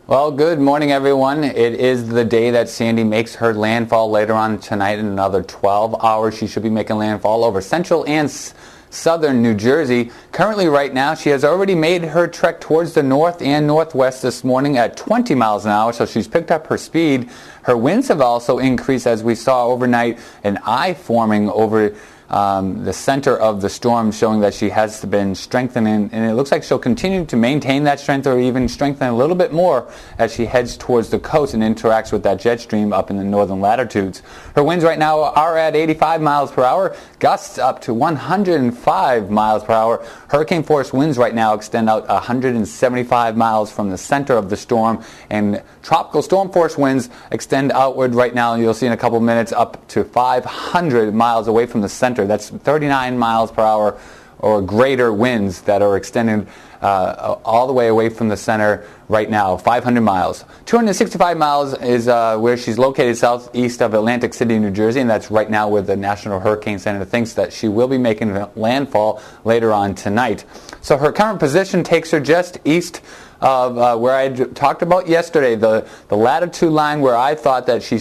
Well, good morning, everyone. It is the day that Sandy makes her landfall later on tonight. In another 12 hours, she should be making landfall over central and southern New Jersey. Currently, right now, she has already made her trek towards the north and northwest this morning at 20 miles an hour, so she's picked up her speed. Her winds have also increased, as we saw overnight, an eye forming over the center of the storm, showing that she has been strengthening, and it looks like she'll continue to maintain that strength or even strengthen a little bit more as she heads towards the coast and interacts with that jet stream up in the northern latitudes. Her winds right now are at 85 miles per hour, gusts up to 105 miles per hour. Hurricane force winds right now extend out 175 miles from the center of the storm, and tropical storm force winds extend outward right now, and you'll see in a couple minutes, up to 500 miles away from the center. That's 39 miles per hour or greater winds that are extending all the way away from the center right now, 500 miles. 265 miles is where she's located southeast of Atlantic City, New Jersey, and that's right now where the National Hurricane Center thinks that she will be making landfall later on tonight. So her current position takes her just east of where I talked about yesterday, the latitude line where I thought that she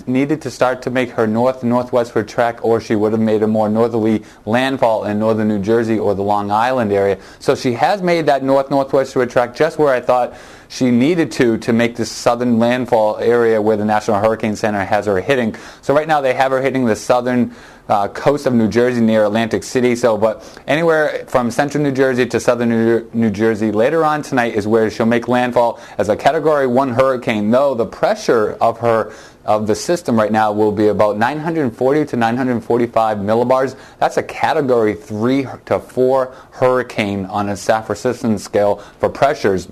needed to start to make her northwestward trek, or she would have made a more northerly landfall in northern New Jersey or the Long Island area. So she has made that northwestward trek just where I thought she needed to make this southern landfall area where the National Hurricane Center has her hitting. So right now they have her hitting the southern coast of New Jersey near Atlantic City. but anywhere from central New Jersey to southern New Jersey later on tonight is where she'll make landfall as a Category 1 hurricane, though the pressure of the system right now will be about 940 to 945 millibars. That's a Category 3 to 4 hurricane on a Saffir-Simpson scale for pressures.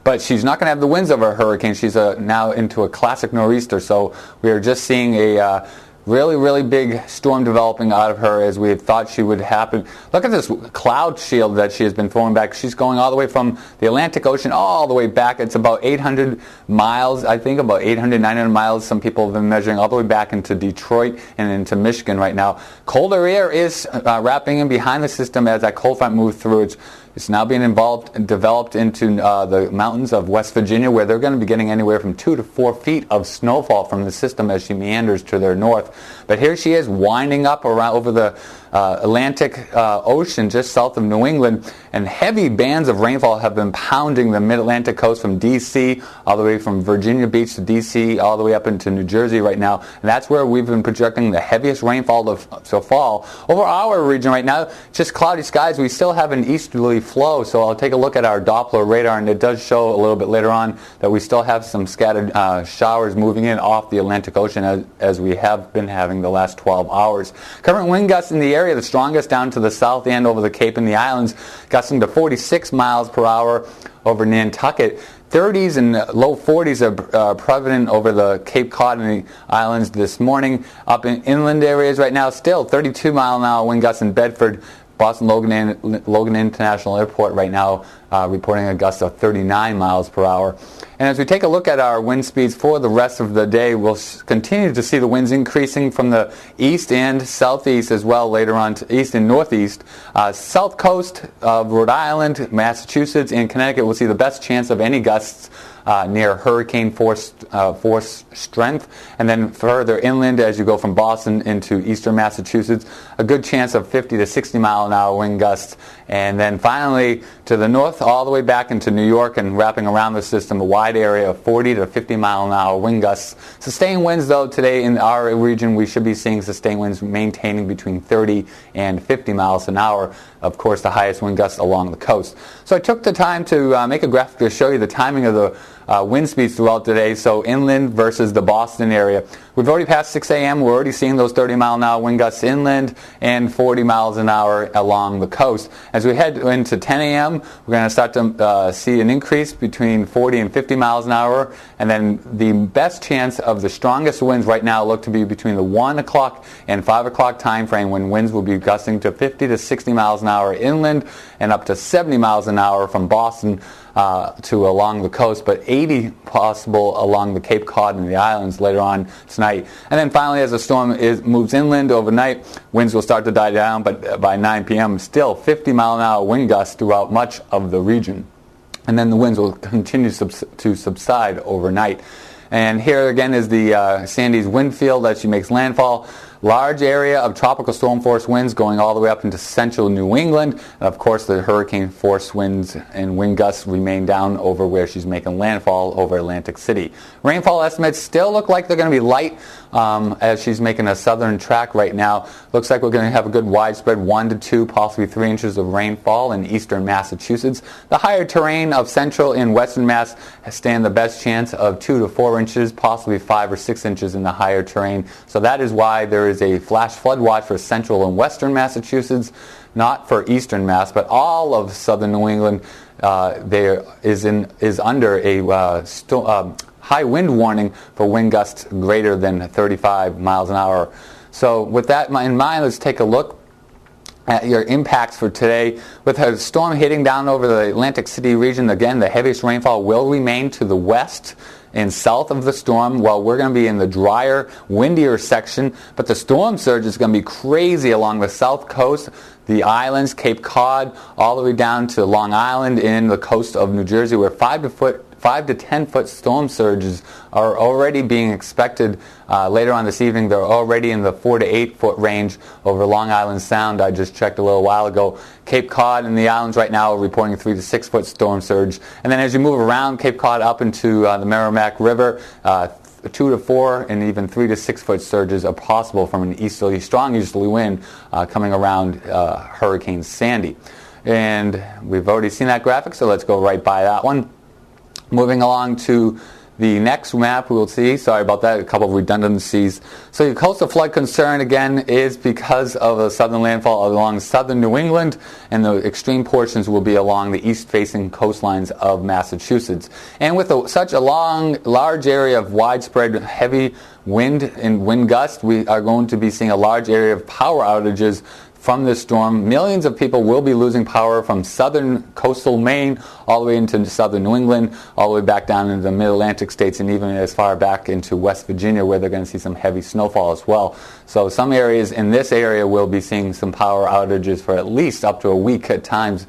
But she's not going to have the winds of a hurricane. She's now into a classic nor'easter, so we are just seeing a really big storm developing out of her as we had thought she would happen. Look at this cloud shield that she has been throwing back. She's going all the way from the Atlantic Ocean all the way back. It's about 800 miles, I think, about 800, 900 miles. Some people have been measuring all the way back into Detroit and into Michigan right now. Colder air is wrapping in behind the system as that cold front moves through. It's now being developed into the mountains of West Virginia, where they're going to be getting anywhere from 2 to 4 feet of snowfall from the system as she meanders to their north. But here she is winding up around over the Atlantic Ocean just south of New England, and heavy bands of rainfall have been pounding the mid-Atlantic coast from D.C. all the way from Virginia Beach to D.C. all the way up into New Jersey right now, and that's where we've been projecting the heaviest rainfall to fall. Over our region right now, just cloudy skies. We still have an easterly flow, so I'll take a look at our Doppler radar, and it does show a little bit later on that we still have some scattered showers moving in off the Atlantic Ocean as we have been having the last 12 hours. Current wind gusts in the area, the strongest down to the south and over the Cape and the islands, gusting to 46 miles per hour over Nantucket. 30s and low 40s are prevalent over the Cape Cod and the islands this morning. Up in inland areas right now, still 32 mile an hour wind gusts in Bedford. Boston Logan International Airport right now reporting a gust of 39 miles per hour. And as we take a look at our wind speeds for the rest of the day, we'll continue to see the winds increasing from the east and southeast as well later on to east and northeast. South coast of Rhode Island, Massachusetts, and Connecticut will see the best chance of any gusts near hurricane force strength, and then further inland as you go from Boston into eastern Massachusetts, a good chance of 50 to 60 mile an hour wind gusts, and then finally to the north all the way back into New York and wrapping around the system a wide area of 40 to 50 mile an hour wind gusts. Sustained winds though today in our region, we should be seeing sustained winds maintaining between 30 and 50 miles an hour. Of course, the highest wind gusts along the coast. So I took the time to make a graphic to show you the timing of the wind speeds throughout the day. So inland versus the Boston area. We've already passed 6 a.m. We're already seeing those 30 mile an hour wind gusts inland and 40 miles an hour along the coast. As we head into 10 a.m., we're going to start to see an increase between 40 and 50 miles an hour. And then the best chance of the strongest winds right now look to be between the 1 o'clock and 5 o'clock time frame, when winds will be gusting to 50 to 60 miles an hour inland and up to 70 miles an hour from Boston to along the coast, but 80 possible along the Cape Cod and the islands later on tonight. And then finally, as the storm moves inland overnight, winds will start to die down, but by 9 p.m. still 50 mile an hour wind gusts throughout much of the region. and then the winds will continue to subside overnight. And here again is the Sandy's wind field as she makes landfall. Large area of tropical storm force winds going all the way up into central New England. And of course, the hurricane force winds and wind gusts remain down over where she's making landfall over Atlantic City. Rainfall estimates still look like they're going to be light as she's making a southern track right now. Looks like we're going to have a good widespread 1 to 2, possibly 3 inches of rainfall in eastern Massachusetts. The higher terrain of central and western Mass stand the best chance of 2 to 4 inches, possibly 5 or 6 inches in the higher terrain. So that is why there is a flash flood watch for central and western Massachusetts, not for eastern Mass, but all of southern New England there is under a high wind warning for wind gusts greater than 35 miles an hour. So with that in mind, let's take a look at your impacts for today. With a storm hitting down over the Atlantic City region, again, the heaviest rainfall will remain to the west and south of the storm, while we're going to be in the drier, windier section. But the storm surge is going to be crazy along the south coast, the islands, Cape Cod, all the way down to Long Island and the coast of New Jersey, where 5 to 10 foot storm surges are already being expected later on this evening. They're already in the 4 to 8 foot range over Long Island Sound. I just checked a little while ago. Cape Cod and the islands right now are reporting 3 to 6 foot storm surge. And then as you move around Cape Cod up into the Merrimack River, 2 to 4 and even 3 to 6 foot surges are possible from an strong easterly wind coming around Hurricane Sandy. And we've already seen that graphic, so let's go right by that one. Moving along to the next map, we will see, sorry about that, a couple of redundancies. So your coastal flood concern, again, is because of the southern landfall along southern New England, and the extreme portions will be along the east-facing coastlines of Massachusetts. And with such a large area of widespread heavy wind and wind gusts, we are going to be seeing a large area of power outages from this storm. Millions of people will be losing power from southern coastal Maine all the way into southern New England, all the way back down into the mid-Atlantic states, and even as far back into West Virginia, where they're going to see some heavy snowfall as well. So some areas in this area will be seeing some power outages for at least up to a week at times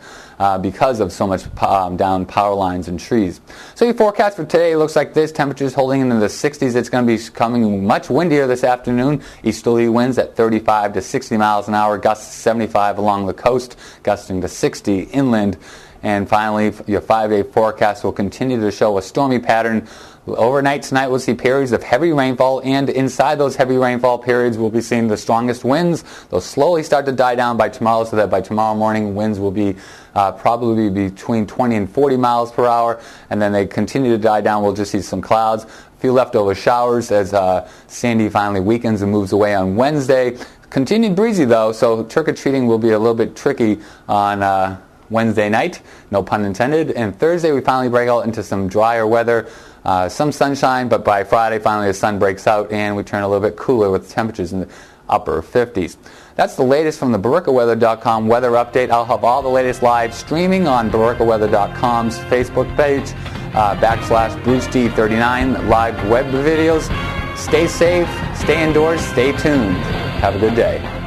because of so much down power lines and trees. So your forecast for today looks like this. Temperatures holding into the 60s. It's going to be becoming much windier this afternoon. Easterly winds at 35 to 60 miles an hour. Gusts 75 along the coast, gusting to 60 inland. And finally, your 5-day forecast will continue to show a stormy pattern. Overnight tonight we'll see periods of heavy rainfall, and inside those heavy rainfall periods we'll be seeing the strongest winds. They'll slowly start to die down by tomorrow, so that by tomorrow morning winds will be probably between 20 and 40 miles per hour, and then they continue to die down. We'll just see some clouds, a few leftover showers as Sandy finally weakens and moves away on Wednesday. Continued breezy though, so trick-or-treating will be a little bit tricky on Wednesday night, no pun intended. And Thursday we finally break out into some drier weather, some sunshine, but by Friday finally the sun breaks out and we turn a little bit cooler with temperatures in the upper 50s. That's the latest from the BeRikaWeather.com weather update. I'll have all the latest live streaming on BeRikaWeather.com's Facebook page, /BruceD39 live web videos. Stay safe, stay indoors, stay tuned. Have a good day.